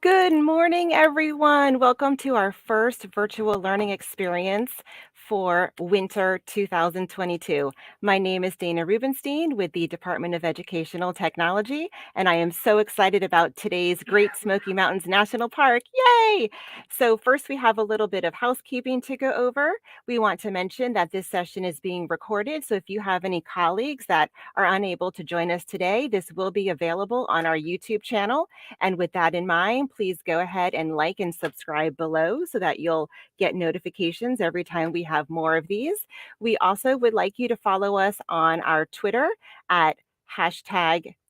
Good morning, everyone. Welcome to our first virtual learning experience for winter 2022. My name is Dana Rubenstein with the Department of Educational Technology, and I am so excited about today's Great Smoky Mountains National Park. Yay! So first we have a little bit of housekeeping to go over. We want to mention that this session is being recorded, so if you have any colleagues that are unable to join us today, this will be available on our YouTube channel. And with that in mind, please go ahead and like and subscribe below so that you'll get notifications every time we have more of these. We also would like you to follow us on our Twitter at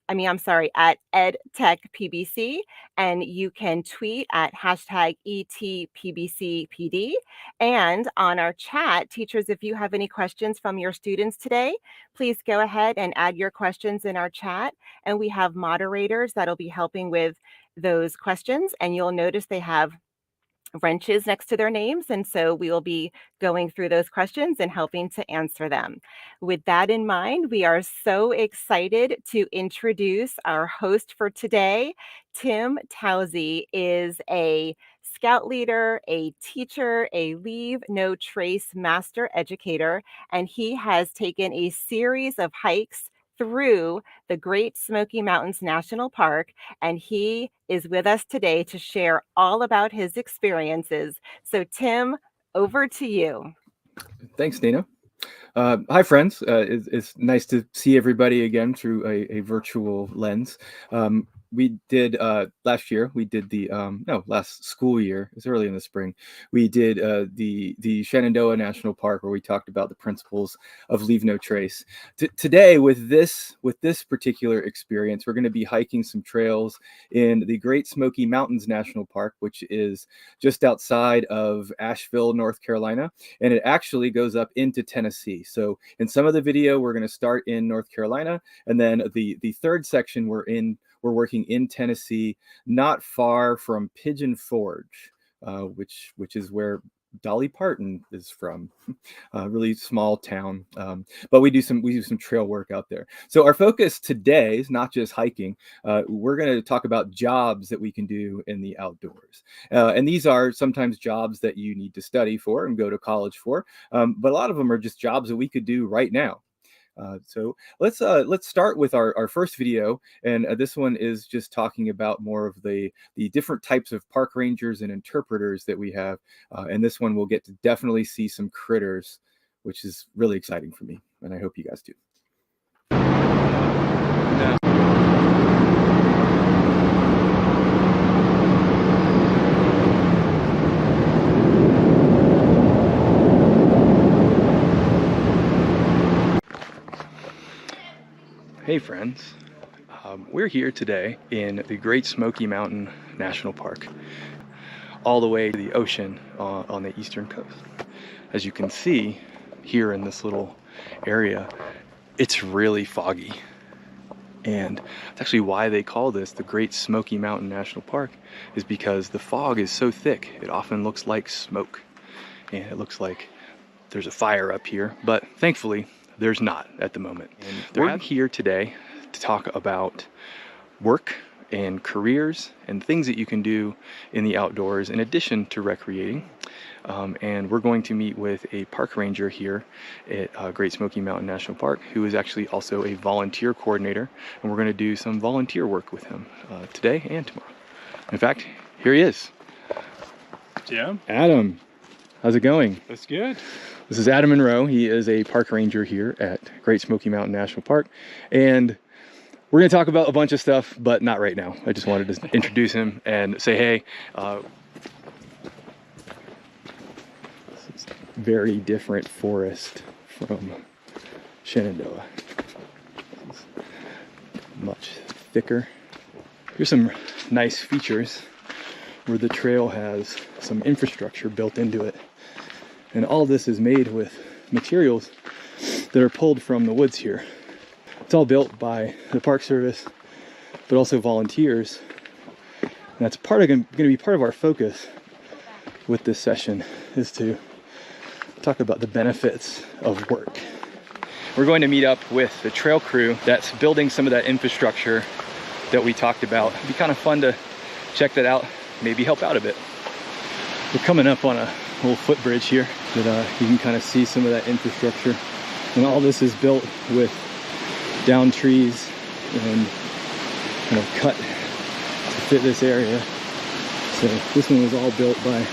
at EdTechPBC, and you can tweet at hashtag ETPBCPD. And on our chat, teachers, if you have any questions from your students today, please go ahead and add your questions in our chat. And we have moderators that'll be helping with those questions. And you'll notice they have wrenches next to their names. And so we will be going through those questions and helping to answer them. With that in mind, we are so excited to introduce our host for today. Tim Towslee is a Scout leader, a teacher, a Leave No Trace master educator, and he has taken a series of hikes through the Great Smoky Mountains National Park, and he is with us today to share all about his experiences. So Tim, over to you. Thanks, Dana. Hi, friends. It's nice to see everybody again through a virtual lens. We did last year. We did the last school year. It's early in the spring. We did the Shenandoah National Park, where we talked about the principles of Leave No Trace. Today, with this particular experience, we're going to be hiking some trails in the Great Smoky Mountains National Park, which is just outside of Asheville, North Carolina, and it actually goes up into Tennessee. So in some of the video, we're going to start in North Carolina, and then the third section we're working in Tennessee, not far from Pigeon Forge, which is where Dolly Parton is from. Really small town, but we do some trail work out there. So our focus today is not just hiking. We're going to talk about jobs that we can do in the outdoors, and these are sometimes jobs that you need to study for and go to college for, but a lot of them are just jobs that we could do right now. So let's start with our first video, and this one is just talking about more of the different types of park rangers and interpreters that we have, and this one we'll get to definitely see some critters, which is really exciting for me, and I hope you guys do. Hey friends, we're here today in the Great Smoky Mountain National Park, all the way to the ocean on the eastern coast. As you can see here in this little area, it's really foggy, and that's actually why they call this the Great Smoky Mountain National Park, is because the fog is so thick it often looks like smoke, and it looks like there's a fire up here, but thankfully there's not at the moment. And we're here today to talk about work and careers and things that you can do in the outdoors in addition to recreating. And we're going to meet with a park ranger here at Great Smoky Mountain National Park, who is actually also a volunteer coordinator, and we're going to do some volunteer work with him today and tomorrow. In fact, here he is. Yeah. Adam, how's it going? That's good. This is Adam Monroe. He is a park ranger here at Great Smoky Mountain National Park, and we're going to talk about a bunch of stuff, but not right now. I just wanted to introduce him and say, hey, this is a very different forest from Shenandoah. It's much thicker. Here's some nice features where the trail has some infrastructure built into it. And all this is made with materials that are pulled from the woods here. It's all built by the Park Service, but also volunteers. And that's going to be part of our focus with this session, is to talk about the benefits of work. We're going to meet up with the trail crew that's building some of that infrastructure that we talked about. It'd be kind of fun to check that out maybe help out a bit. We're coming up on a little footbridge here that you can kind of see some of that infrastructure. And all this is built with down trees and kind of cut to fit this area. So this one was all built by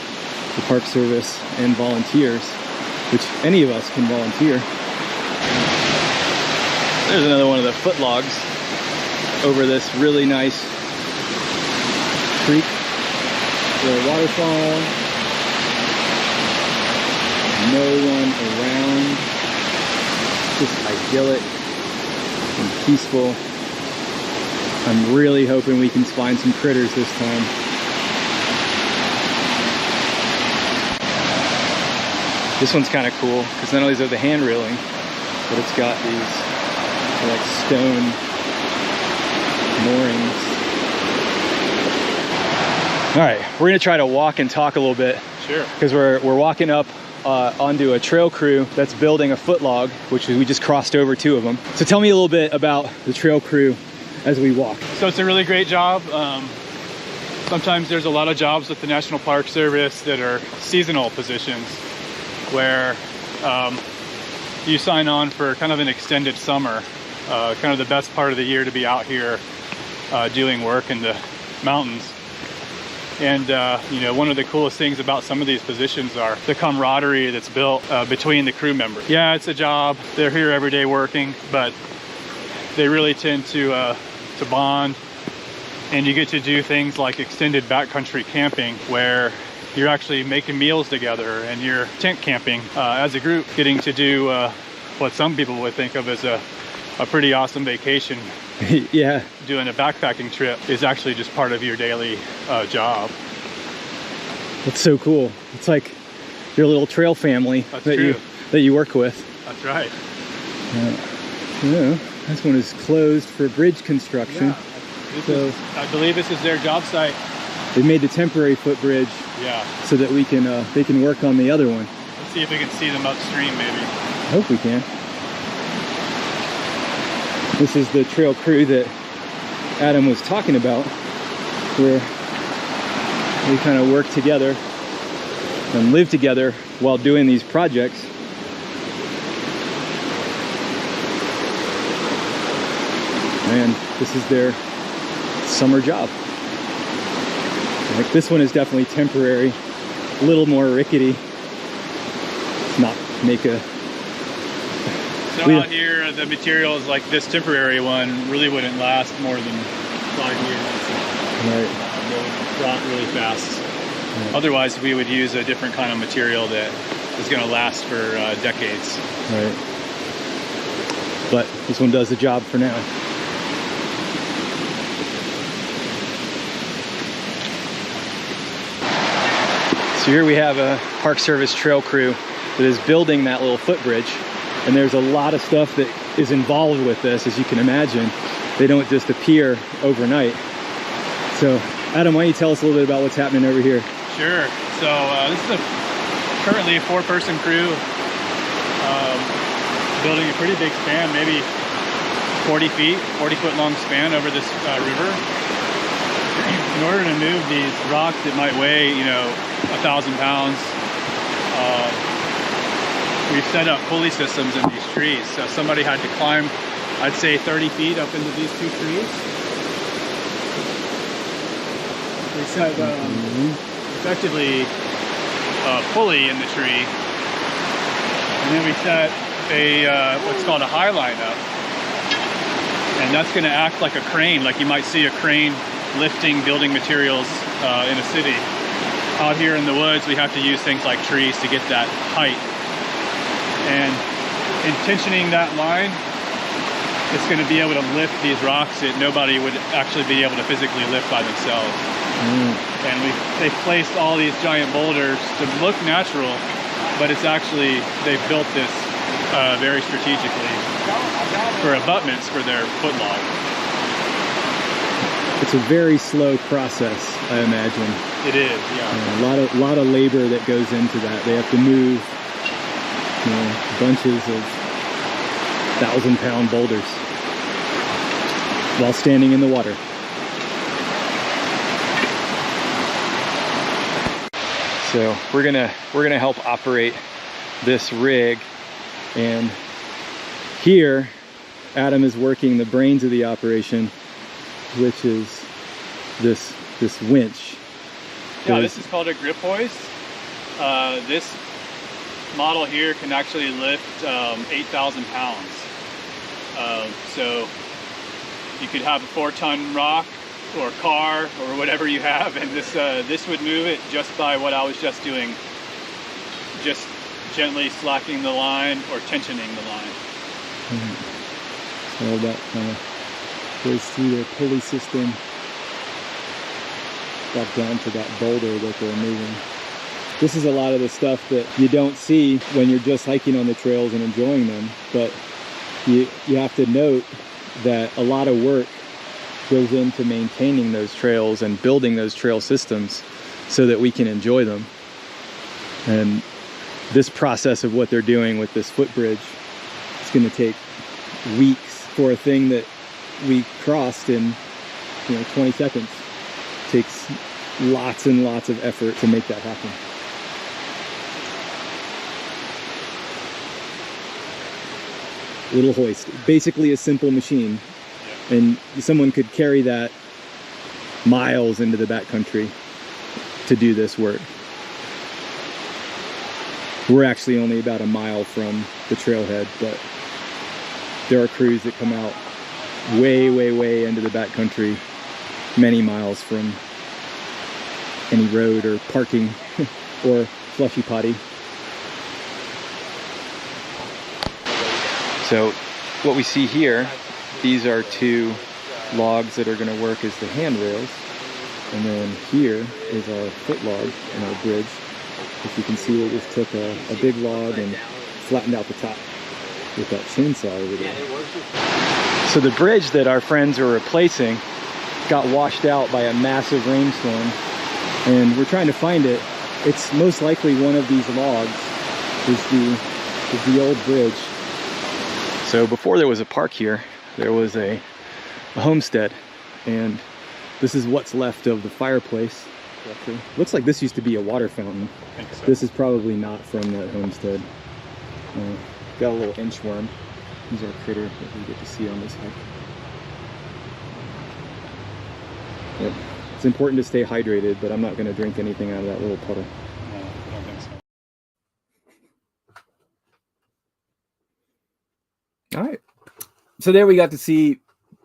the Park Service and volunteers, which any of us can volunteer. There's another one of the foot logs over this really nice creek, little waterfall, no one around, just idyllic and peaceful. I'm really hoping we can find some critters this time. This one's kind of cool because not only is it the hand railing, but it's got these like stone moorings. All right, we're gonna try to walk and talk a little bit. Sure. Because we're walking up onto a trail crew that's building a foot log, which we just crossed over 2 of them. So tell me a little bit about the trail crew as we walk. So it's a really great job. Sometimes there's a lot of jobs with the National Park Service that are seasonal positions where you sign on for kind of an extended summer, kind of the best part of the year to be out here doing work in the mountains. And you know, one of the coolest things about some of these positions are the camaraderie that's built between the crew members. Yeah, it's a job. They're here every day working, but they really tend to bond. And you get to do things like extended backcountry camping where you're actually making meals together and you're tent camping as a group, getting to do what some people would think of as a pretty awesome vacation. Yeah. Doing a backpacking trip is actually just part of your daily job. That's so cool. It's like your little trail family that you work with. That's right. Yeah. This one is closed for bridge construction. Yeah. I believe this is their job site. They made the temporary footbridge. Yeah. So that we can they can work on the other one. Let's see if we can see them upstream, maybe. I hope we can. This is the trail crew that Adam was talking about, where we kind of work together and live together while doing these projects. And this is their summer job. Like this one is definitely temporary, a little more rickety. Not make a. So out here, the materials like this temporary one really wouldn't last more than 5 years. Right. They would rot really fast. Yeah. Otherwise, we would use a different kind of material that is going to last for decades. Right. But this one does the job for now. So here we have a Park Service trail crew that is building that little footbridge. And there's a lot of stuff that is involved with this, as you can imagine. They don't just appear overnight. So, Adam, why don't you tell us a little bit about what's happening over here? Sure. So this is currently a 4-person crew building a pretty big span, maybe 40-foot long span over this river. In order to move these rocks that might weigh, 1,000 pounds, we've set up pulley systems in these trees. So somebody had to climb, I'd say 30 feet up into these 2 trees. We set effectively a pulley in the tree. And then we set a what's called a high line up. And that's going to act like a crane, like you might see a crane lifting building materials in a city. Out here in the woods, we have to use things like trees to get that height. And intentioning that line, it's going to be able to lift these rocks that nobody would actually be able to physically lift by themselves. And they've placed all these giant boulders to look natural, but it's actually, they've built this very strategically for abutments for their foot log. It's a very slow process, I imagine. It is, yeah. A lot of labor that goes into that. They have to move bunches of 1,000-pound boulders while standing in the water. So we're gonna help operate this rig, and here Adam is working the brains of the operation, which is this winch. Yeah, this is called a grip hoist. This model here can actually lift 8,000 pounds. So you could have a 4-ton rock or car or whatever you have, and this would move it just by what I was just doing, just gently slacking the line or tensioning the line. So that kind of goes through the pulley system back down to that boulder that they're moving. This is a lot of the stuff that you don't see when you're just hiking on the trails and enjoying them, but you have to note that a lot of work goes into maintaining those trails and building those trail systems so that we can enjoy them. And this process of what they're doing with this footbridge, it's going to take weeks for a thing that we crossed in 20 seconds. It takes lots and lots of effort to make that happen. Little hoist, basically a simple machine, and someone could carry that miles into the backcountry to do this work. We're actually only about a mile from the trailhead, but there are crews that come out way, way, way into the backcountry, many miles from any road or parking or slushy potty. So what we see here, these are 2 logs that are going to work as the handrails, and then here is our foot log and our bridge. If you can see, we just took a big log and flattened out the top with that chainsaw over there. So the bridge that our friends are replacing got washed out by a massive rainstorm, and we're trying to find it. It's most likely one of these logs is the old bridge. So before there was a park here, there was a homestead, and this is what's left of the fireplace. Looks like this used to be a water fountain. I think so. This is probably not from that homestead. Got a little inchworm. He's our critter that we get to see on this hike. Yep. It's important to stay hydrated, but I'm not going to drink anything out of that little puddle. No, I don't think so. All right. So there we got to see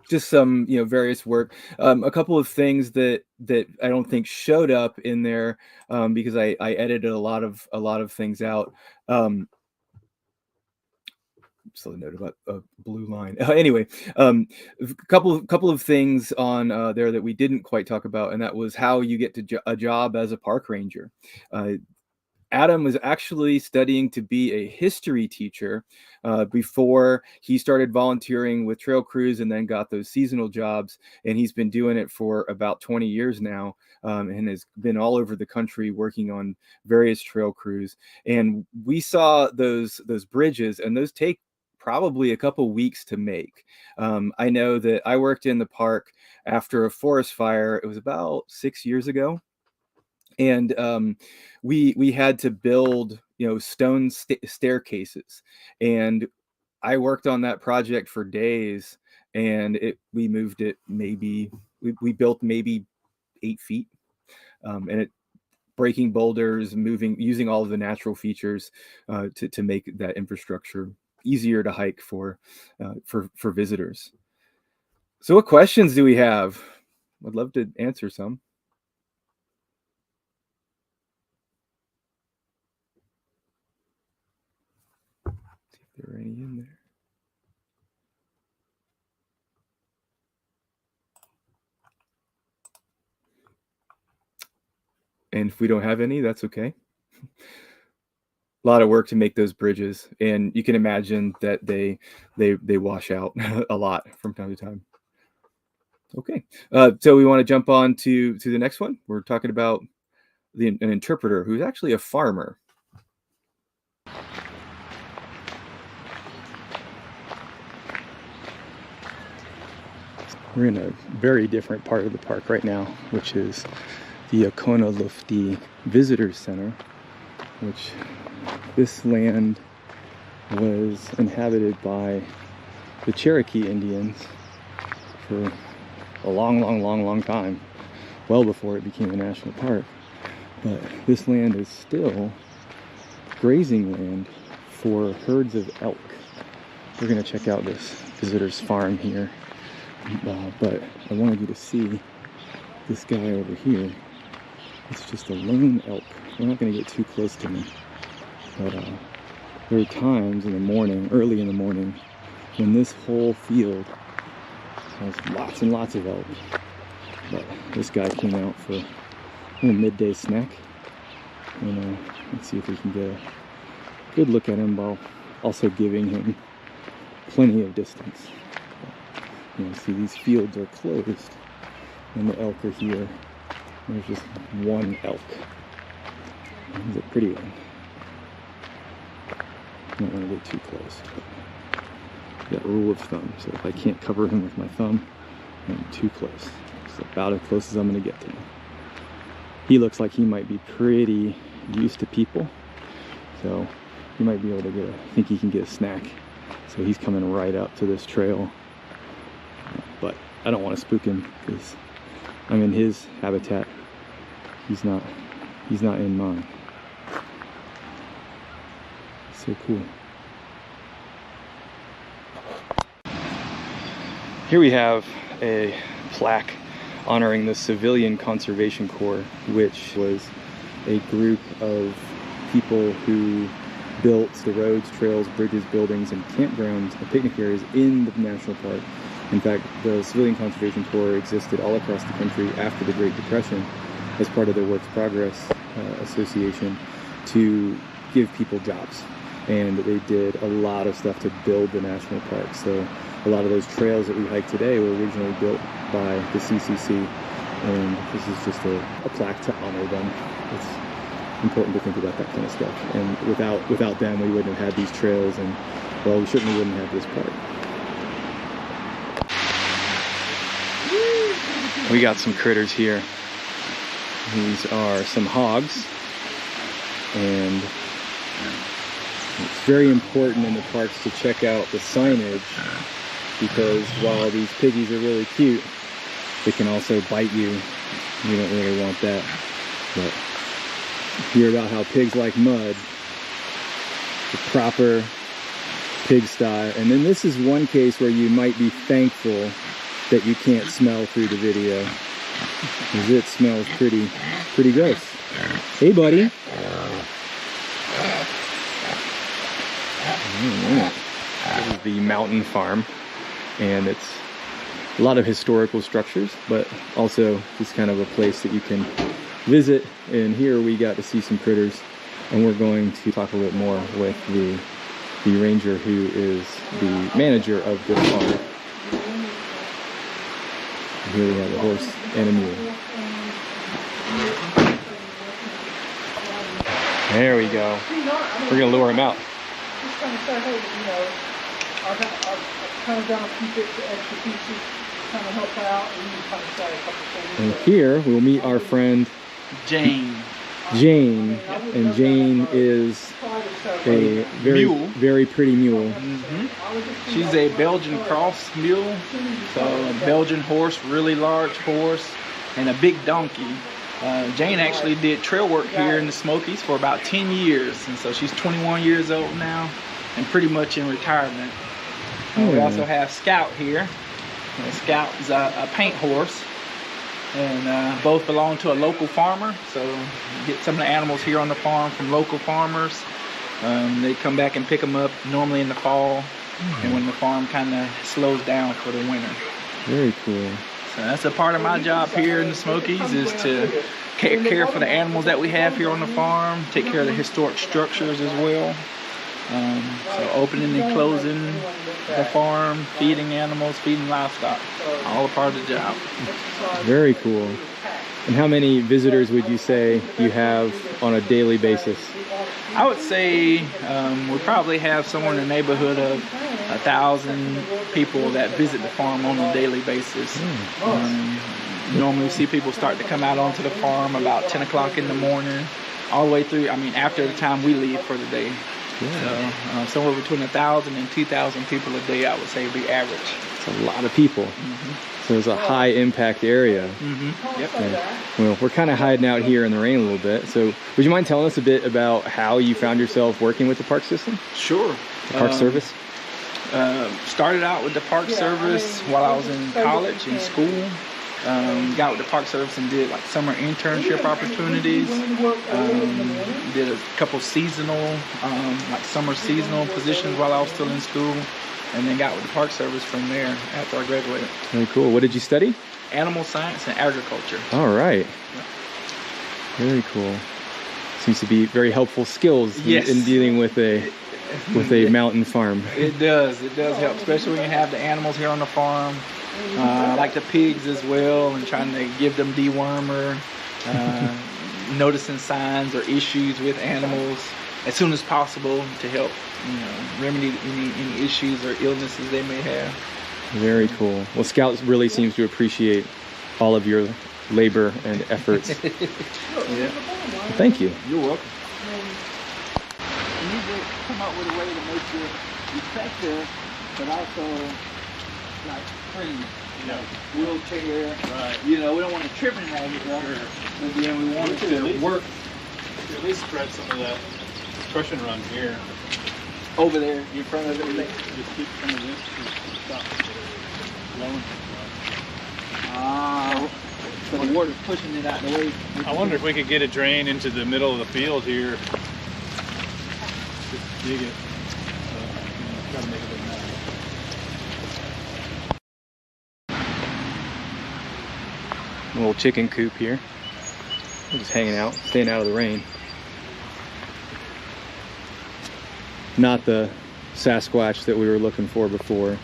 just some, various work. A couple of things that I don't think showed up in there because I edited a lot of things out. So a note about a blue line. Anyway, a couple of things on there that we didn't quite talk about, and that was how you get to a job as a park ranger. Adam was actually studying to be a history teacher before he started volunteering with trail crews and then got those seasonal jobs. And he's been doing it for about 20 years now and has been all over the country working on various trail crews. And we saw those bridges, and those take probably a couple weeks to make. I know that I worked in the park after a forest fire. It was about 6 years ago. And we had to build, stone staircases, and I worked on that project for days, and we moved it we built maybe 8 feet, and it breaking boulders, using all of the natural features to make that infrastructure easier to hike for visitors. So what questions do we have? I'd love to answer some. There are any in there? And if we don't have any, that's okay. A lot of work to make those bridges, and you can imagine that they wash out a lot from time to time. Okay, so we want to jump on to the next one. We're talking about an interpreter who's actually a farmer. We're in a very different part of the park right now, which is the Okonalufti Visitor Center, which this land was inhabited by the Cherokee Indians for a long time, well before it became a national park. But this land is still grazing land for herds of elk. We're gonna check out this visitor's farm here, but I wanted you to see this guy over here. It's just a lone elk. We're not gonna get too close to him, but there are times in the morning, early in the morning, when this whole field has lots and lots of elk. But this guy came out for a little midday snack, and let's see if we can get a good look at him while also giving him plenty of distance. You know, see, these fields are closed and the elk are here. There's just one elk. He's a pretty one. Don't want to get too close. That rule of thumb. So if I can't cover him with my thumb, I'm too close. It's about as close as I'm going to get to him. He looks like he might be pretty used to people, so he might be able to get I think he can get a snack. So he's coming right up to this trail, but I don't want to spook him because I'm in his habitat. He's not in mine. So cool. Here we have a plaque honoring the Civilian Conservation Corps, which was a group of people who built the roads, trails, bridges, buildings, and campgrounds and picnic areas in the national park. In fact, the Civilian Conservation Corps existed all across the country after the Great Depression as part of their Works Progress Association to give people jobs. And they did a lot of stuff to build the national park. So a lot of those trails that we hike today were originally built by the CCC, and this is just a plaque to honor them. It's important to think about that kind of stuff. And without them, we wouldn't have had these trails, and well, we certainly wouldn't have this park. We got some critters here. These are some hogs, and it's very important in the parks to check out the signage, because while these piggies are really cute, they can also bite you. You don't really want that. But hear about how pigs like mud, the proper pigsty. And then this is one case where you might be thankful that you can't smell through the video, because it smells pretty gross. Hey, buddy. This is the mountain farm, and it's a lot of historical structures, but also just kind of a place that you can visit. And here we got to see some critters, and we're going to talk a little bit more with the ranger who is the manager of this farm. Here we have a horse and a mule. There we go. We're gonna lure him out. Just kind of say, hey, you know, I've kind of done a few bits of extra pieces, kind of help out, and you can kind of say a couple things. And here we'll meet our friend Jane. And Jane is a very pretty mule. Mm-hmm. She's a Belgian cross mule, so a Belgian horse, really large horse, and a big donkey. Jane actually did trail work here in the Smokies for about 10 years, and so she's 21 years old now and pretty much in retirement. We also have Scout here. Scout is a paint horse, and both belong to a local farmer, so you get some of the animals here on the farm from local farmers. They come back and pick them up normally in the fall, and when the farm kind of slows down for the winter. Very cool. So that's a part of my job here in the Smokies, is to care for the animals that we have here on the farm, take care of the historic structures as well. So opening and closing the farm, feeding animals, feeding livestock, all a part of the job. Very cool. And how many visitors would you say you have on a daily basis? I would say we probably have somewhere in the neighborhood of 1,000 people that visit the farm on a daily basis. Normally see people start to come out onto the farm about 10 o'clock in the morning, all the way through, I mean, after the time we leave for the day. Yeah. So somewhere between 1,000 and 2,000 people a day, I would say, would be average. It's a lot of people. So it's a high impact area. Yep. Okay. Well, we're kind of hiding out here in the rain a little bit. So would you mind telling us a bit about how you found yourself working with the park system? Sure. The park service? Started out with the park service while I was in college, in school. Got with the park service and did like summer internship opportunities. Did a couple seasonal, like summer seasonal positions while I was still in school. And then got with the park service from there after I graduated. Very cool. What did you study? Animal science and agriculture. All right. Yeah. Very cool. Seems to be very helpful skills in dealing with a mountain farm. It does help, especially when you have the animals here on the farm. I like the pigs as well, and trying to give them dewormer, noticing signs or issues with animals as soon as possible to help, remedy any issues or illnesses they may have. Very cool. Well, Scout really seems to appreciate all of your labor and efforts. Yeah. Well, thank you. You're welcome. You need to come up with a way to make it effective, but also like friendly. Wheelchair. Right. We don't want to trip and have it, right? But then we want it to work. At least spread some of that crushing run here. Over there in front of it. Just keep some of this and stop blowing. So the water's pushing it out the way. I wonder if we could get a drain into the middle of the field here. Just dig it. Try to make it look nice. A little chicken coop here. We're just hanging out, staying out of the rain. Not the Sasquatch that we were looking for before.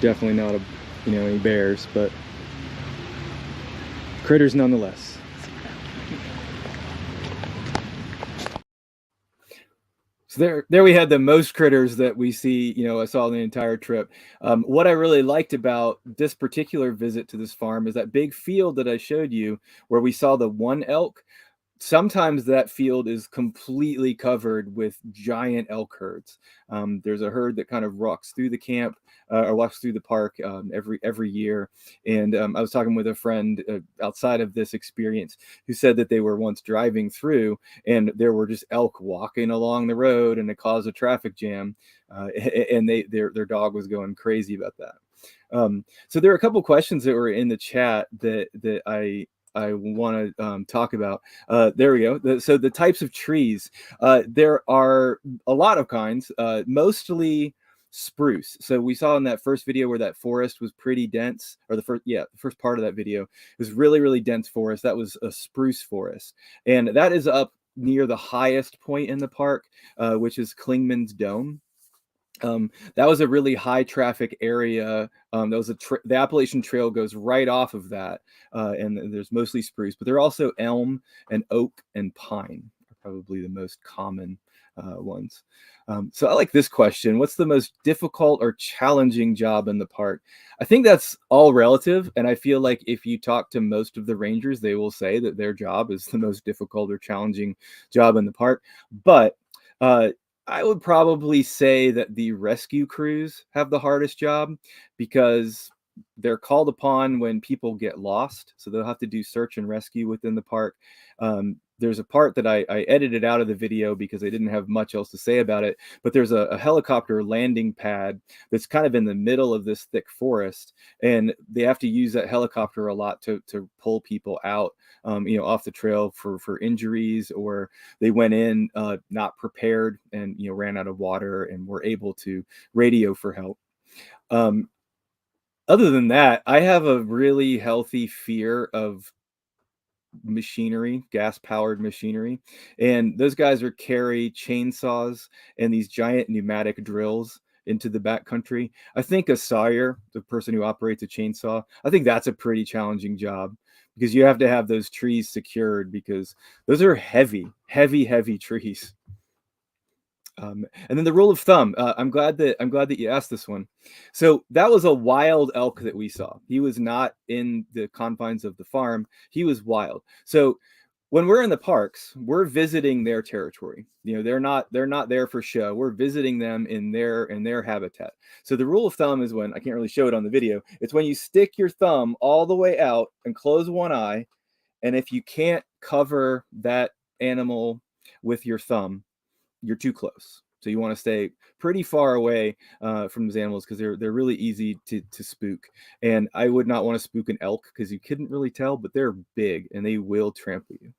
Definitely not any bears, but critters nonetheless. So there we had the most critters that we see, I saw the entire trip. What I really liked about this particular visit to this farm is that big field that I showed you where we saw the one elk. Sometimes that field is completely covered with giant elk herds. There's a herd that kind of walks through the camp or walks through the park every year. And I was talking with a friend outside of this experience who said that they were once driving through and there were just elk walking along the road and it caused a traffic jam. And their dog was going crazy about that. So there are a couple questions that were in the chat that I want to talk about. There we go. So the types of trees, there are a lot of kinds, mostly spruce. So we saw in that first video where that forest was pretty dense, or the first part of that video was really, really dense forest. That was a spruce forest. And that is up near the highest point in the park, which is Klingman's Dome. That was a really high traffic area. The Appalachian Trail goes right off of that, and there's mostly spruce, but there are also elm and oak and pine are probably the most common ones. So I like this question. What's the most difficult or challenging job in the park? I think that's all relative, and I feel like if you talk to most of the rangers, they will say that their job is the most difficult or challenging job in the park. But I would probably say that the rescue crews have the hardest job because they're called upon when people get lost. So they'll have to do search and rescue within the park. There's a part that I edited out of the video because I didn't have much else to say about it, but there's a helicopter landing pad that's kind of in the middle of this thick forest, and they have to use that helicopter a lot to pull people out, off the trail for injuries, or they went in not prepared and ran out of water and were able to radio for help. Other than that, I have a really healthy fear of machinery, gas-powered machinery, and those guys carry chainsaws and these giant pneumatic drills into the backcountry. I think a sawyer, the person who operates a chainsaw, I think that's a pretty challenging job because you have to have those trees secured because those are heavy trees. And then the rule of thumb. I'm glad that you asked this one. So that was a wild elk that we saw. He was not in the confines of the farm. He was wild. So when we're in the parks, we're visiting their territory. They're not there for show. We're visiting them in their habitat. So the rule of thumb is, when I can't really show it on the video, it's when you stick your thumb all the way out and close one eye, and if you can't cover that animal with your thumb, you're too close. So you want to stay pretty far away from those animals, because they're really easy to spook. And I would not want to spook an elk, because you couldn't really tell, but they're big and they will trample you.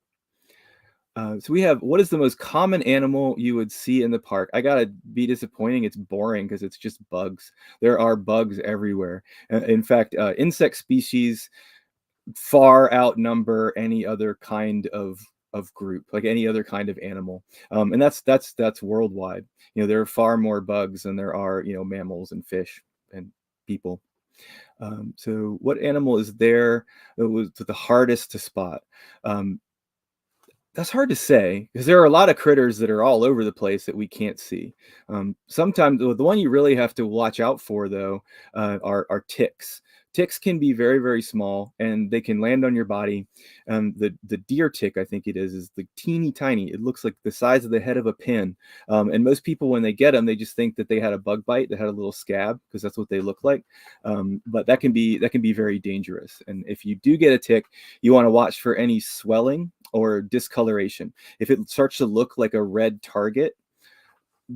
So we have, what is the most common animal you would see in the park? I gotta be disappointing. It's boring, because it's just bugs. There are bugs everywhere. In fact, insect species far outnumber any other kind of group, like any other kind of animal. And that's worldwide. There are far more bugs than there are, mammals and fish and people. So what animal is there that was the hardest to spot? That's hard to say, because there are a lot of critters that are all over the place that we can't see. Sometimes the one you really have to watch out for, though, are ticks. Ticks can be very, very small, and they can land on your body. The deer tick, I think it is the teeny tiny. It looks like the size of the head of a pin. And most people, when they get them, they just think that they had a bug bite that had a little scab, because that's what they look like. But that can be very dangerous. And if you do get a tick, you want to watch for any swelling or discoloration. If it starts to look like a red target,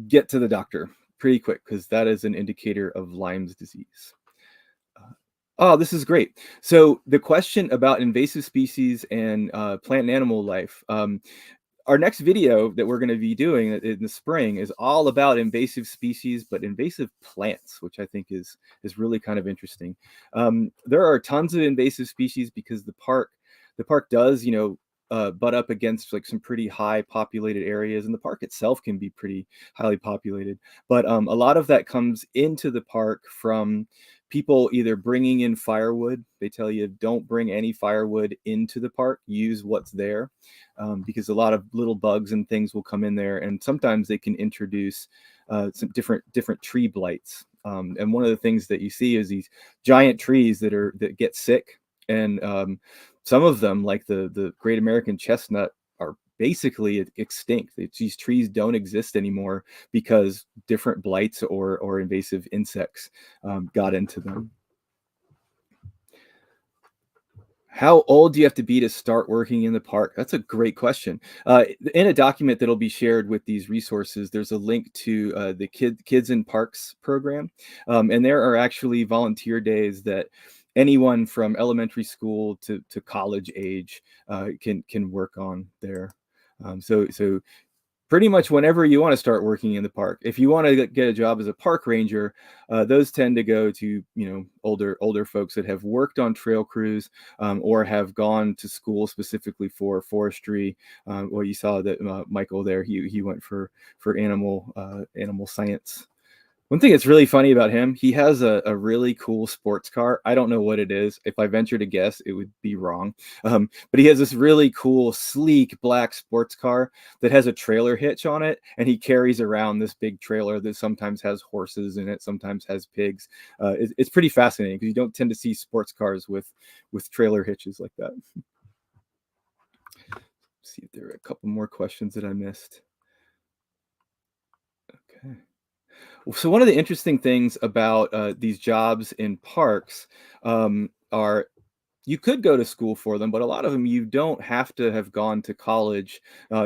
get to the doctor pretty quick, because that is an indicator of Lyme's disease. Oh, this is great. So the question about invasive species and plant and animal life. Our next video that we're going to be doing in the spring is all about invasive species, but invasive plants, which I think is really kind of interesting. There are tons of invasive species, because the park does, butt up against like some pretty high populated areas, and the park itself can be pretty highly populated. But a lot of that comes into the park from people either bringing in firewood. They tell you, don't bring any firewood into the park, use what's there, because a lot of little bugs and things will come in there, and sometimes they can introduce some different tree blights. And one of the things that you see is these giant trees that get sick, and some of them, like the Great American Chestnut, are basically extinct. These trees don't exist anymore because different blights or invasive insects got into them. How old do you have to be to start working in the park? That's a great question. In a document that'll be shared with these resources, there's a link to the Kids in Parks program. And there are actually volunteer days that anyone from elementary school to college age can work on there. So pretty much whenever you want to start working in the park. If you want to get a job as a park ranger, those tend to go to older folks that have worked on trail crews, or have gone to school specifically for forestry. Well, you saw that Michael there, he went for animal science. One thing that's really funny about him, he has a really cool sports car. I don't know what it is. If I venture to guess, it would be wrong. But he has this really cool, sleek black sports car that has a trailer hitch on it, and he carries around this big trailer that sometimes has horses in it, sometimes has pigs. It's pretty fascinating, because you don't tend to see sports cars with trailer hitches like that. Let's see if there are a couple more questions that I missed. Okay. So one of the interesting things about these jobs in parks are, you could go to school for them, but a lot of them you don't have to have gone to college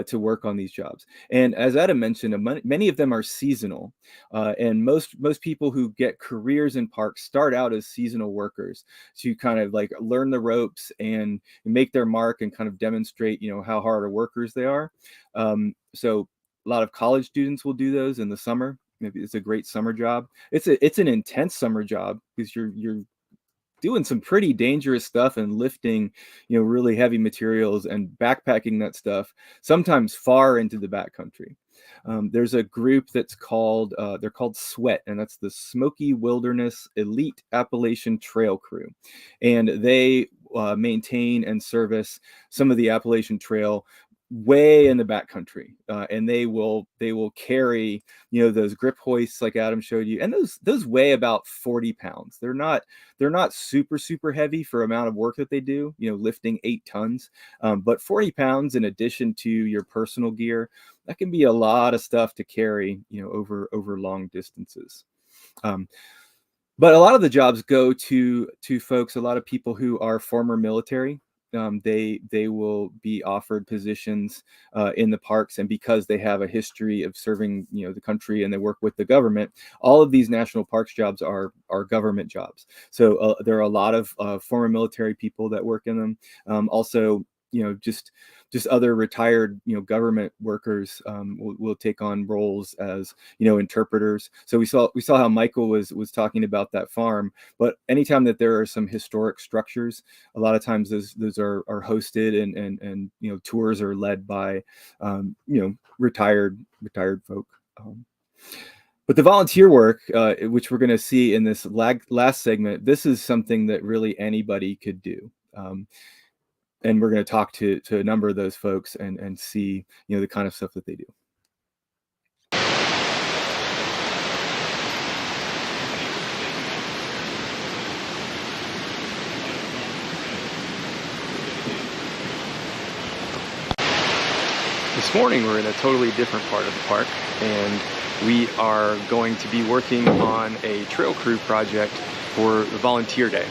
to work on these jobs. And as Adam mentioned, many of them are seasonal. And most people who get careers in parks start out as seasonal workers to kind of like learn the ropes and make their mark and kind of demonstrate, how hard workers they are. So a lot of college students will do those in the summer. Maybe it's a great summer job. It's an intense summer job, because you're doing some pretty dangerous stuff and lifting, really heavy materials and backpacking that stuff, sometimes far into the backcountry. There's a group that's called, they're called SWEAT, and that's the Smoky Wilderness Elite Appalachian Trail Crew. And they maintain and service some of the Appalachian Trail way in the backcountry, and they will carry, those grip hoists like Adam showed you, and those weigh about 40 pounds. They're not super heavy for amount of work that they do, lifting 8 tons, but 40 pounds in addition to your personal gear, that can be a lot of stuff to carry, over long distances. But a lot of the jobs go to folks, a lot of people who are former military. They will be offered positions in the parks, and because they have a history of serving, the country, and they work with the government, all of these national parks jobs are government jobs. So there are a lot of former military people that work in them. Also, just other retired, government workers will take on roles as, interpreters. So we saw how Michael was talking about that farm. But anytime that there are some historic structures, a lot of times those are hosted, and tours are led by retired folk. But the volunteer work, which we're going to see in this last segment, this is something that really anybody could do. And we're going to talk to a number of those folks and see, the kind of stuff that they do. This morning we're in a totally different part of the park, and we are going to be working on a trail crew project for the volunteer day.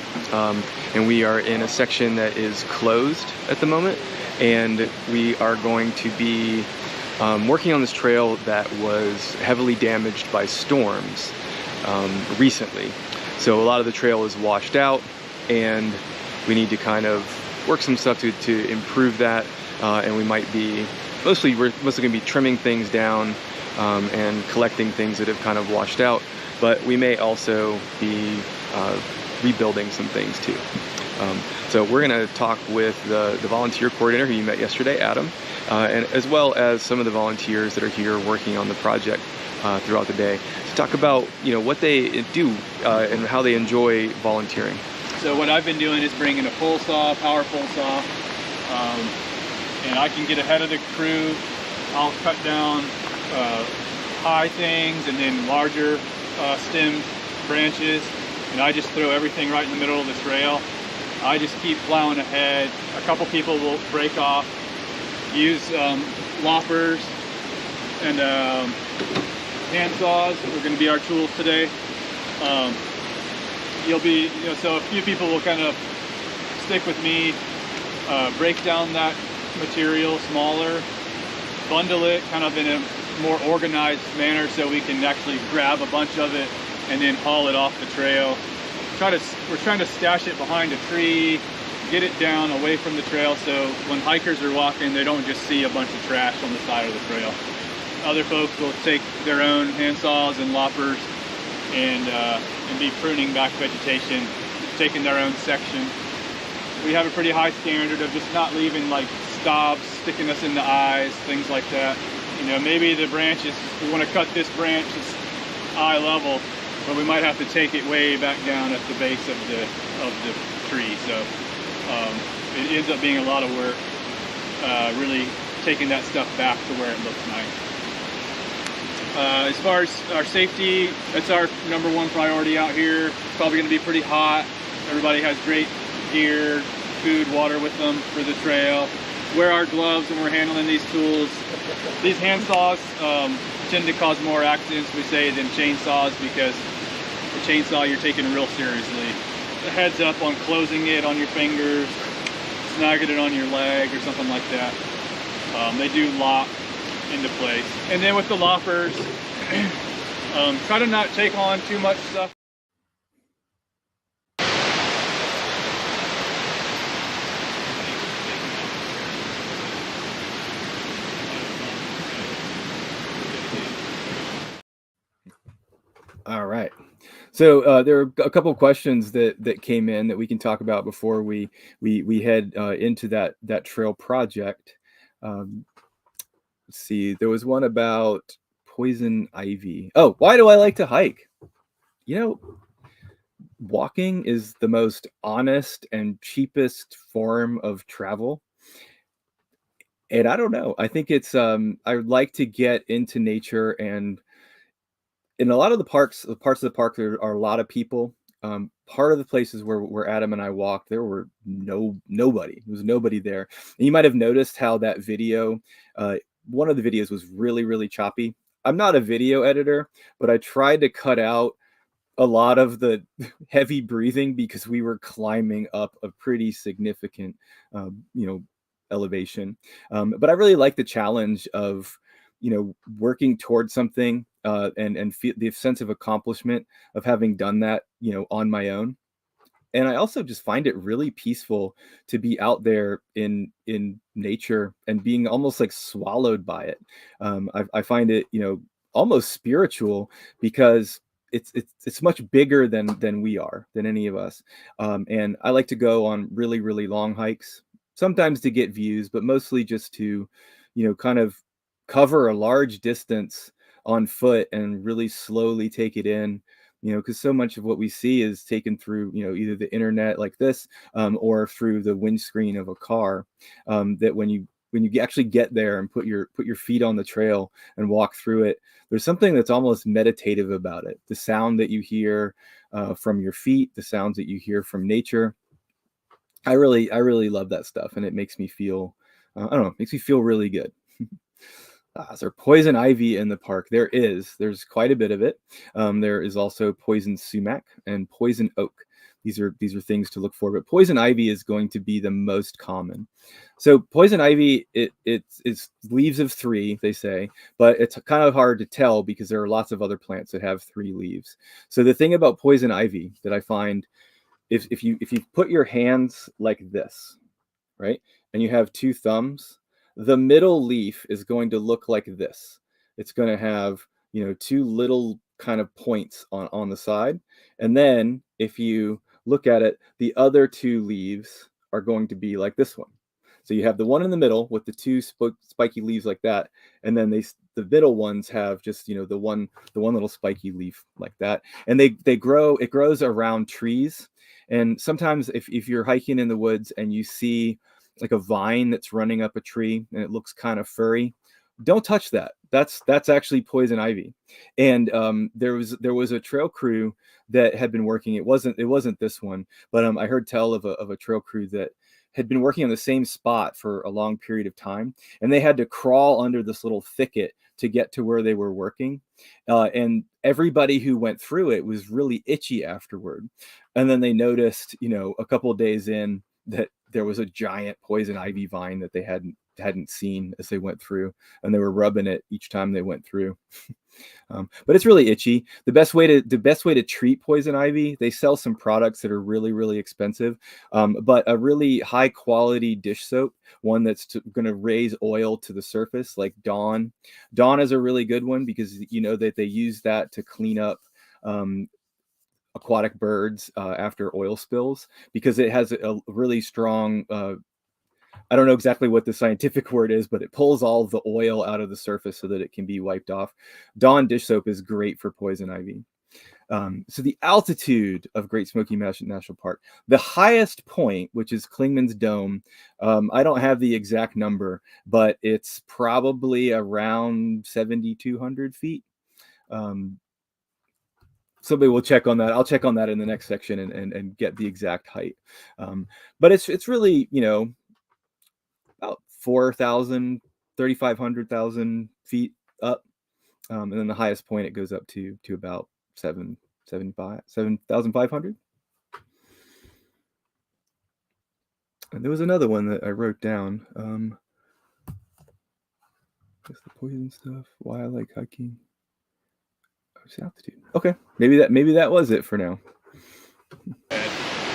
And we are in a section that is closed at the moment, and we are going to be working on this trail that was heavily damaged by storms recently. So a lot of the trail is washed out, and we need to kind of work some stuff to improve that, and we might be we're mostly going to be trimming things down and collecting things that have kind of washed out, but we may also be rebuilding some things too. So we're going to talk with the volunteer coordinator who you met yesterday, Adam, and as well as some of the volunteers that are here working on the project throughout the day, to talk about what they do and how they enjoy volunteering. So what I've been doing is bringing a pull saw, power pull saw, and I can get ahead of the crew. I'll cut down high things and then larger stemmed branches, and I just throw everything right in the middle of the trail. I just keep plowing ahead. A couple people will break off, use loppers and hand saws that are going to be our tools today. So a few people will kind of stick with me, break down that material smaller, bundle it kind of in a more organized manner so we can actually grab a bunch of it and then haul it off the trail. We're trying to stash it behind a tree, get it down away from the trail so when hikers are walking, they don't just see a bunch of trash on the side of the trail. Other folks will take their own hand saws and loppers and be pruning back vegetation, taking their own section. We have a pretty high standard of just not leaving like stobs sticking us in the eyes, things like that. Maybe the branches, we want to cut this branch, it's eye level, but we might have to take it way back down at the base of the tree. So it ends up being a lot of work, really taking that stuff back to where it looks nice. As far as our safety, that's our #1 priority out here. It's probably going to be pretty hot. Everybody has great gear, food, water with them for the trail. Wear our gloves when we're handling these tools. These hand saws tend to cause more accidents, we say, than chainsaws, because the chainsaw you're taking real seriously. A heads up on closing it on your fingers, snagging it on your leg or something like that. They do lock into place. And then with the loppers, try to not take on too much stuff. All right. So there are a couple of questions that came in that we can talk about before we head into that trail project. Let's see. There was one about poison ivy. Oh, why do I like to hike? Walking is the most honest and cheapest form of travel. And I don't know. I think it's I would like to get into nature, and in a lot of the parts of the park, there are a lot of people. Part of the places where Adam and I walked, there were nobody. There was nobody there. And you might have noticed how that video, uh, one of the videos was really choppy. I'm not a video editor, but I tried to cut out a lot of the heavy breathing because we were climbing up a pretty significant, you know, elevation. But I really like the challenge of, you know, working towards something, and feel the sense of accomplishment of having done that, you know, on my own. And I also just find it really peaceful to be out there in nature and being almost like swallowed by it. I find it, you know, almost spiritual because it's much bigger than we are, than any of us. And I like to go on really long hikes, sometimes to get views, but mostly just to, you know, kind of cover a large distance on foot and really slowly take it in, you know, because so much of what we see is taken through, you know, either the internet like this, or through the windscreen of a car. That when you actually get there and put your feet on the trail and walk through it, there's something that's almost meditative about it. The sound that you hear from your feet, the sounds that you hear from nature. I really love that stuff, and it makes me feel, I don't know, makes me feel really good. Is there poison ivy in the park? There's quite a bit of it. There is also poison sumac and poison oak. These are things to look for, but poison ivy is going to be the most common. So poison ivy, it's leaves of 3, they say, but it's kind of hard to tell because there are lots of other plants that have 3 leaves. So the thing about poison ivy that I find, if you put your hands like this, right, and you have 2 thumbs, the middle leaf is going to look like this. It's going to have, you know, 2 little kind of points on the side. And then if you look at it, the other 2 leaves are going to be like this one. So you have the one in the middle with the 2 spiky leaves like that. And then the middle ones have just, you know, the one little spiky leaf like that. And it grows around trees. And sometimes if you're hiking in the woods and you see like a vine that's running up a tree and it looks kind of furry, don't touch that. That's actually poison ivy. And there was a trail crew that had been working. It wasn't this one, but I heard tell of a trail crew that had been working on the same spot for a long period of time, and they had to crawl under this little thicket to get to where they were working. And everybody who went through it was really itchy afterward. And then they noticed, you know, a couple of days in, that there was a giant poison ivy vine that they hadn't seen as they went through, and they were rubbing it each time they went through. But it's really itchy. The best way to treat poison ivy, they sell some products that are really expensive, but a really high quality dish soap, one that's going to raise oil to the surface, like Dawn is a really good one, because you know that they use that to clean up aquatic birds after oil spills, because it has a really strong, I don't know exactly what the scientific word is, but it pulls all the oil out of the surface so that it can be wiped off. Dawn dish soap is great for poison ivy. So the altitude of Great Smoky National Park, the highest point, which is Clingman's Dome, I don't have the exact number, but it's probably around 7,200 feet. Somebody will check on that. I'll check on that in the next section and get the exact height. But it's really, you know, about 4,000, 3,500 feet up. And then the highest point, it goes up to about 7,500. And there was another one that I wrote down. What's the poison stuff? Why I like hiking. Altitude. Okay, maybe that was it for now.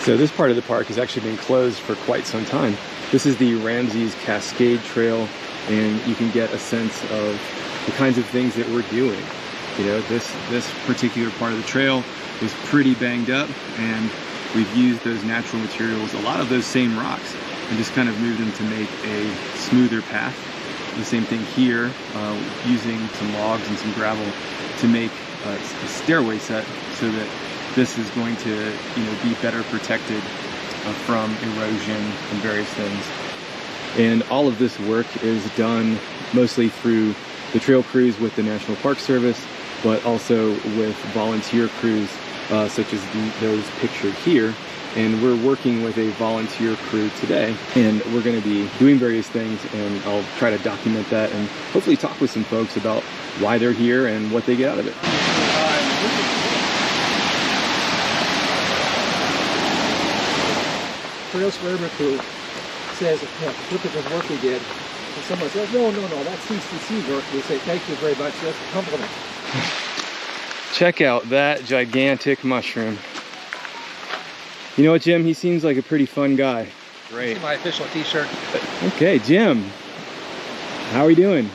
So this part of the park has actually been closed for quite some time. This is the Ramses Cascade Trail, and you can get a sense of the kinds of things that we're doing. You know, this particular part of the trail is pretty banged up, and we've used those natural materials, a lot of those same rocks, and just kind of moved them to make a smoother path. The same thing here, using some logs and some gravel to make a stairway set, so that this is going to, you know, be better protected from erosion and various things. And all of this work is done mostly through the trail crews with the National Park Service, but also with volunteer crews such as those pictured here. And we're working with a volunteer crew today, and we're going to be doing various things, and I'll try to document that and hopefully talk with some folks about why they're here and what they get out of it. Trails for Every Crew says, look at the work we did. And someone says, no, that's CCC work. We say, thank you very much. That's a compliment. Check out that gigantic mushroom. You know what, Jim? He seems like a pretty fun guy. Great. This is my official t-shirt. Okay, Jim. How are we doing?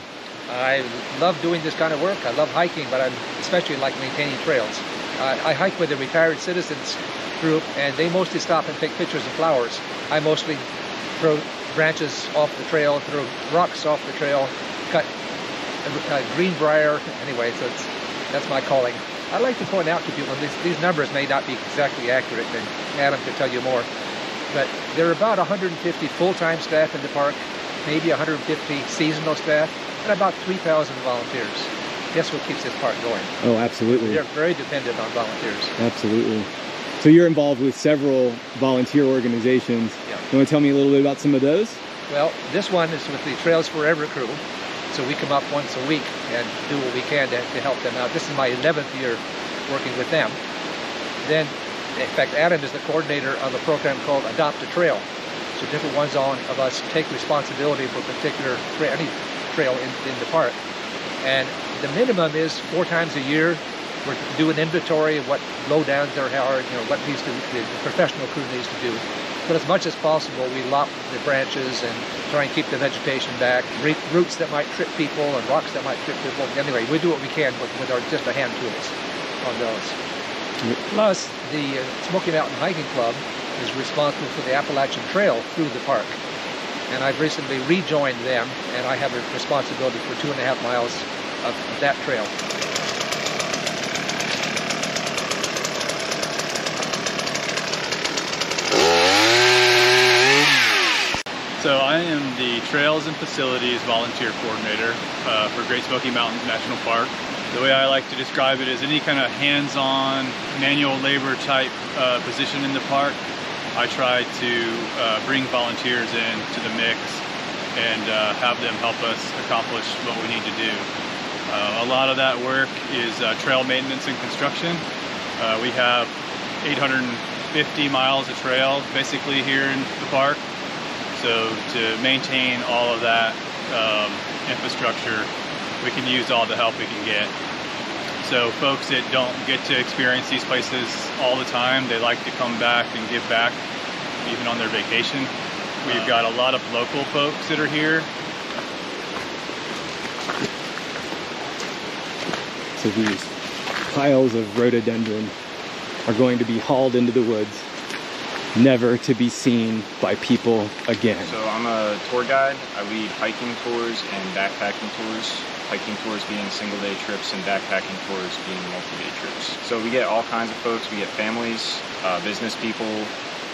I love doing this kind of work. I love hiking, but I especially like maintaining trails. I hike with a retired citizens group, and they mostly stop and take pictures of flowers. I mostly throw branches off the trail, throw rocks off the trail, cut greenbrier. Anyway, so that's my calling. I'd like to point out to people, these numbers may not be exactly accurate, and Adam could tell you more, but there are about 150 full-time staff in the park, maybe 150 seasonal staff, and about 3,000 volunteers. Guess what keeps this park going? Oh, absolutely. They're very dependent on volunteers. Absolutely. So you're involved with several volunteer organizations. Yeah. You want to tell me a little bit about some of those? Well, this one is with the Trails for Every Crew. So we come up once a week and do what we can to help them out. This is my 11th year working with them. Then, in fact, Adam is the coordinator of a program called Adopt a Trail. So different ones of us take responsibility for a particular any trail in the park. And the minimum is 4 times a year we're to do an inventory of what lowdowns there are, what the professional crew needs to do. But as much as possible, we lop the branches and try and keep the vegetation back, roots that might trip people and rocks that might trip people. Anyway, we do what we can with our just a hand tools on those. Plus, the Smoky Mountain Hiking Club is responsible for the Appalachian Trail through the park. And I've recently rejoined them, and I have a responsibility for 2.5 miles of that trail. So I am the Trails and Facilities Volunteer Coordinator for Great Smoky Mountains National Park. The way I like to describe it is any kind of hands-on manual labor type position in the park. I try to bring volunteers into the mix and have them help us accomplish what we need to do. A lot of that work is trail maintenance and construction. We have 850 miles of trail basically here in the park. So to maintain all of that infrastructure, we can use all the help we can get. So folks that don't get to experience these places all the time, they like to come back and give back, even on their vacation. We've got a lot of local folks that are here. So these piles of rhododendron are going to be hauled into the woods, never to be seen by people again. So I'm a tour guide. I lead hiking tours and backpacking tours. Hiking tours being single-day trips and backpacking tours being multi-day trips. So we get all kinds of folks. We get families, business people,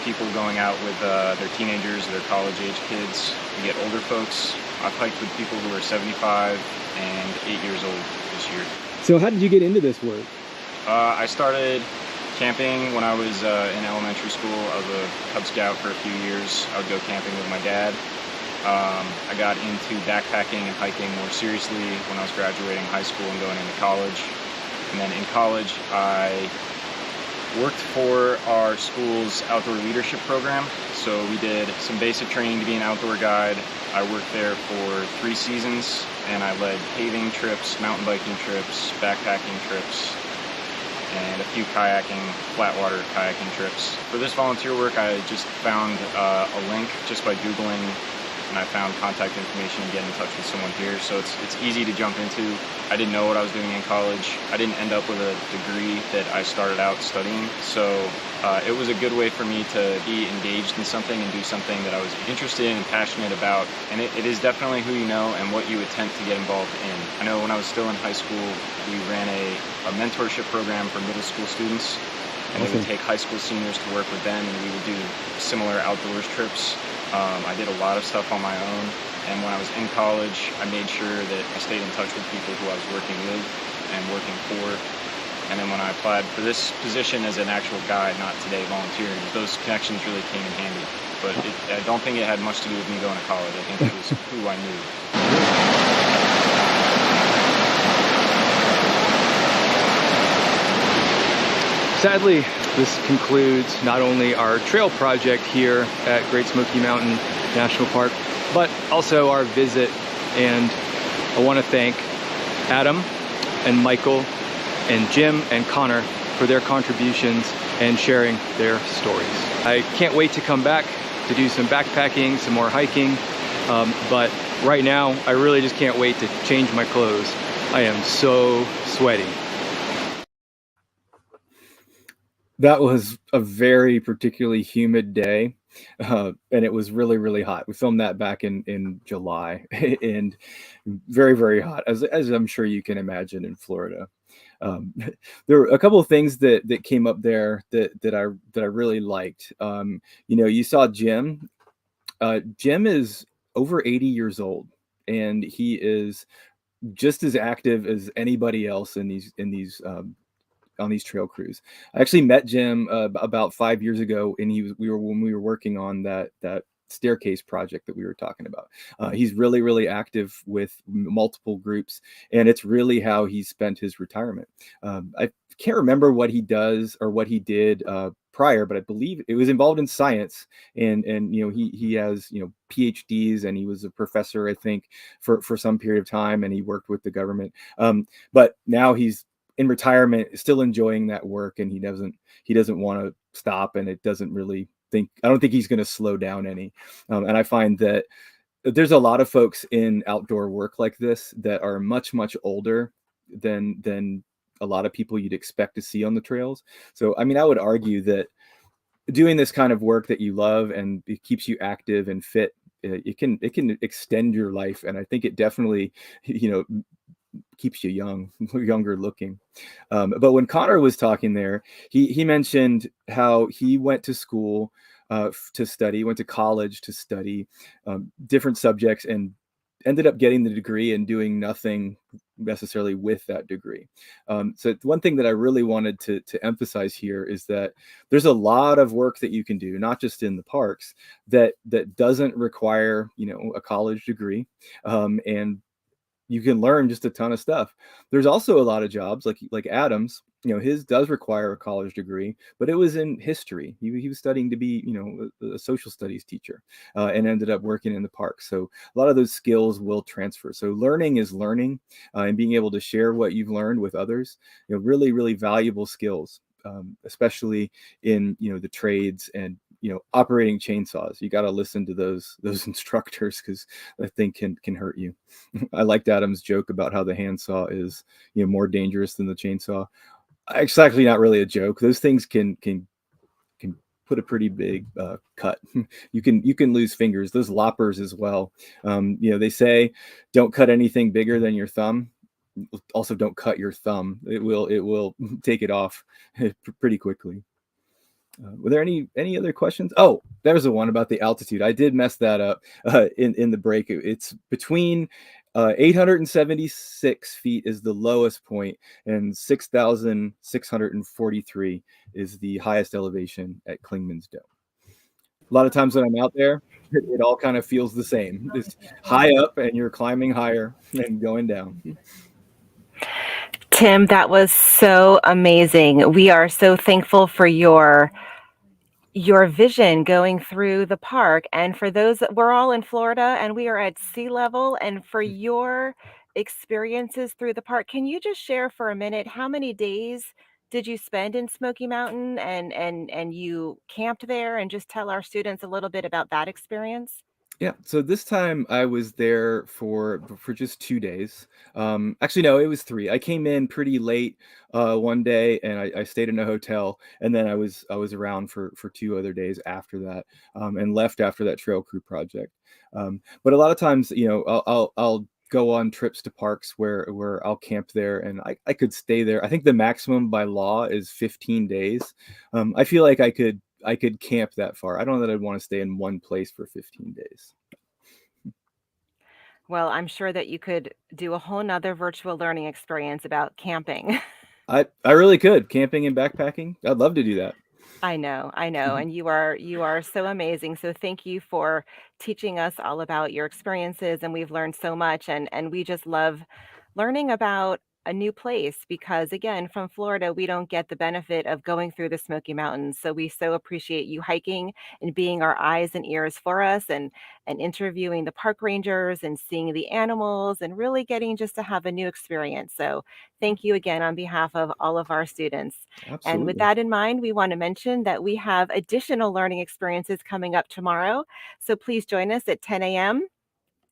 people going out with their teenagers, their college-age kids. We get older folks. I've hiked with people who are 75 and 8 years old this year. So how did you get into this work? I started camping when I was in elementary school. I was a Cub Scout for a few years. I would go camping with my dad. I got into backpacking and hiking more seriously when I was graduating high school and going into college. And then in college, I worked for our school's outdoor leadership program. So we did some basic training to be an outdoor guide. I worked there for 3 seasons, and I led caving trips, mountain biking trips, backpacking trips, and a few kayaking, flat water kayaking trips. For this volunteer work, I just found a link just by Googling, and I found contact information and get in touch with someone here. So it's easy to jump into. I didn't know what I was doing in college. I didn't end up with a degree that I started out studying. So it was a good way for me to be engaged in something and do something that I was interested in and passionate about. And it is definitely who you know and what you attempt to get involved in. I know when I was still in high school, we ran a mentorship program for middle school students. And they would take high school seniors to work with them, and we would do similar outdoors trips. I did a lot of stuff on my own, and when I was in college, I made sure that I stayed in touch with people who I was working with and working for. And then when I applied for this position as an actual guide, not today volunteering, those connections really came in handy. But I don't think it had much to do with me going to college. I think it was who I knew. Sadly, this concludes not only our trail project here at Great Smoky Mountain National Park, but also our visit. And I want to thank Adam and Michael and Jim and Connor for their contributions and sharing their stories. I can't wait to come back to do some backpacking, some more hiking, but right now I really just can't wait to change my clothes. I am so sweaty. That was a very particularly humid day, and it was really, really hot. We filmed that back in July, and very, very hot, as I'm sure you can imagine in Florida. There were a couple of things that came up there that I really liked. You saw Jim. Jim is over 80 years old, and he is just as active as anybody else in these on these trail crews. I actually met Jim about 5 years ago, and when we were working on that staircase project that we were talking about. He's really, really active with multiple groups, and it's really how he spent his retirement. I can't remember what he does or what he did prior, but I believe it was involved in science, and he has PhDs, and he was a professor, I think, for some period of time, and he worked with the government. But now he's in retirement, still enjoying that work, and he doesn't want to stop, and it doesn't really I don't think he's going to slow down any. And I find that there's a lot of folks in outdoor work like this that are much, much older than a lot of people you'd expect to see on the trails. So, I mean, I would argue that doing this kind of work that you love and it keeps you active and fit, it can extend your life. And I think it definitely, keeps you younger looking. But when Connor was talking there, he mentioned how he went to school to study, went to college to study different subjects, and ended up getting the degree and doing nothing necessarily with that degree. So one thing that I really wanted to emphasize here is that there's a lot of work that you can do, not just in the parks, that doesn't require a college degree, and you can learn just a ton of stuff. There's also a lot of jobs like Adam's, his does require a college degree, but it was in history. He was studying to be, a social studies teacher, and ended up working in the park. So a lot of those skills will transfer. So learning is learning, and being able to share what you've learned with others, really, really valuable skills, especially in, the trades and, operating chainsaws. You got to listen to those instructors, because I think can hurt you. I liked Adam's joke about how the handsaw is, more dangerous than the chainsaw. It's actually not really a joke. Those things can put a pretty big cut. You can lose fingers. Those loppers as well. They say don't cut anything bigger than your thumb. Also, don't cut your thumb. It will take it off pretty quickly. Were there any other questions? Oh, there was the one about the altitude. I did mess that up in the break. It's between 876 feet is the lowest point, and 6,643 is the highest elevation at Clingman's Dome. A lot of times when I'm out there, it all kind of feels the same. It's high up, and you're climbing higher and going down. Tim, that was so amazing. We are so thankful for your vision going through the park, and for those that we're all in Florida and we are at sea level, and for your experiences through the park. Can you just share for a minute how many days did you spend in Smoky Mountain, and you camped there, and just tell our students a little bit about that experience? Yeah, so this time I was there for just 2 days. Actually, no, it was three. I came in pretty late one day, and I stayed in a hotel, and then I was around for 2 other days after that, and left after that trail crew project. But a lot of times, I'll go on trips to parks where I'll camp there, and I could stay there. I think the maximum by law is 15 days. I feel like I could I could camp that far. I don't know that I'd want to stay in one place for 15 days. Well, I'm sure that you could do a whole nother virtual learning experience about camping. I really could. Camping and backpacking. I'd love to do that. I know, and you are so amazing. So thank you for teaching us all about your experiences, and we've learned so much, and we just love learning about a new place because again, from Florida, we don't get the benefit of going through the Smoky Mountains. So we so appreciate you hiking and being our eyes and ears for us and interviewing the park rangers and seeing the animals and really getting just to have a new experience. So thank you again on behalf of all of our students. And with Absolutely. that in mind, we want to mention that we have additional learning experiences coming up tomorrow. So please join us at 10 a.m.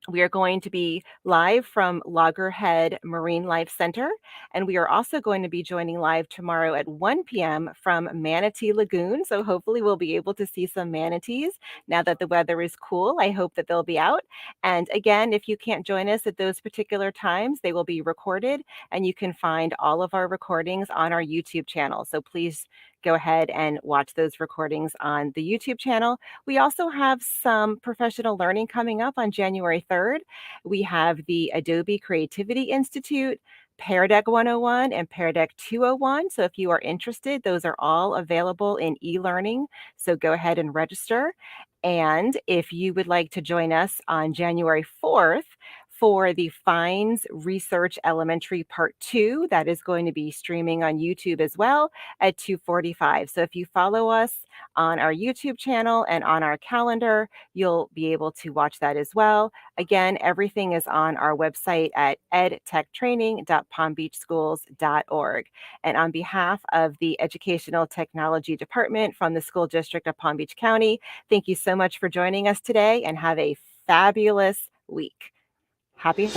We are going to be live from Loggerhead Marine Life Center, and we are also going to be joining live tomorrow at 1 p.m. from Manatee Lagoon. So hopefully we'll be able to see some manatees now that the weather is cool. I hope that they'll be out. And again, if you can't join us at those particular times, they will be recorded, and you can find all of our recordings on our YouTube channel. So please go ahead and watch those recordings on the YouTube channel. We also have some professional learning coming up on January 3rd. We have the Adobe Creativity Institute, Pear Deck 101 and Pear Deck 201. So if you are interested, those are all available in e-learning. So go ahead and register. And if you would like to join us on January 4th for the Fines Research Elementary Part 2, that is going to be streaming on YouTube as well at 2:45. So if you follow us on our YouTube channel and on our calendar, you'll be able to watch that as well. Again, everything is on our website at edtechtraining.palmbeachschools.org. And on behalf of the Educational Technology Department from the School District of Palm Beach County, thank you so much for joining us today and have a fabulous week. Happy